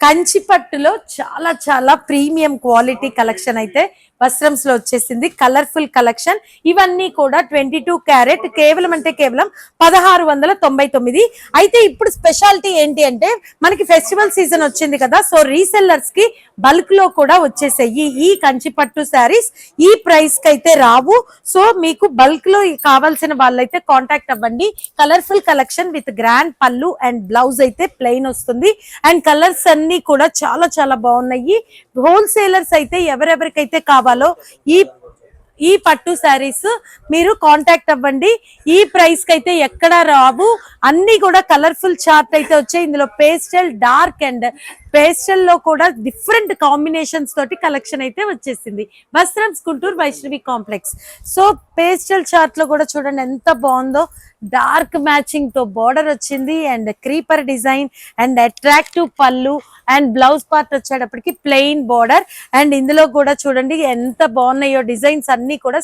కంచి పట్టులో చాలా చాలా ప్రీమియం క్వాలిటీ కలెక్షన్ అయితే వస్త్రంస్ లో వచ్చేసింది. Colourful collection. ఇవన్నీ కూడా 22 క్యారెట్, కేవలం అంటే కేవలం 1699. అయితే ఇప్పుడు స్పెషాలిటీ ఏంటి అంటే మనకి ఫెస్టివల్ సీజన్ వచ్చింది కదా, సో రీసెల్లర్స్ కి బల్క్ లో కూడా వచ్చేసాయి ఈ కంచి పట్టు శారీస్. ఈ ప్రైస్ కి అయితే రావు. సో మీకు బల్క్ లో కావాల్సిన వాళ్ళైతే కాంటాక్ట్ అవ్వండి. కలర్ఫుల్ కలెక్షన్ విత్ గ్రాండ్ పళ్ళు అండ్ బ్లౌజ్ అయితే ప్లెయిన్ వస్తుంది. అండ్ కలర్స్ అన్ని కూడా చాలా చాలా బాగున్నాయి. హోల్సేలర్స్ అయితే ఎవరెవరికైతే కావాలో ఈ పట్టు శారీస్ మీరు కాంటాక్ట్ అవ్వండి. ఈ ప్రైస్ కి అయితే ఎక్కడా రావు. అన్ని కూడా కలర్ఫుల్ చార్ట్ అయితే వచ్చాయి. ఇందులో పేస్టల్, డార్క్ అండ్ పేస్టల్ లో కూడా డిఫరెంట్ కాంబినేషన్స్ తోటి కలెక్షన్ అయితే వచ్చేసింది. Vastrams Guntur Vaishnavi complex. So pastel chart లో కూడా చూడండి ఎంత బాగుందో. డార్క్ మ్యాచింగ్ తో బార్డర్ వచ్చింది and creeper design and attractive pallu and blouse part వచ్చేటప్పటికి ప్లెయిన్ బార్డర్. అండ్ ఇందులో కూడా చూడండి ఎంత బాగున్నాయో డిజైన్స్ అన్ని కూడా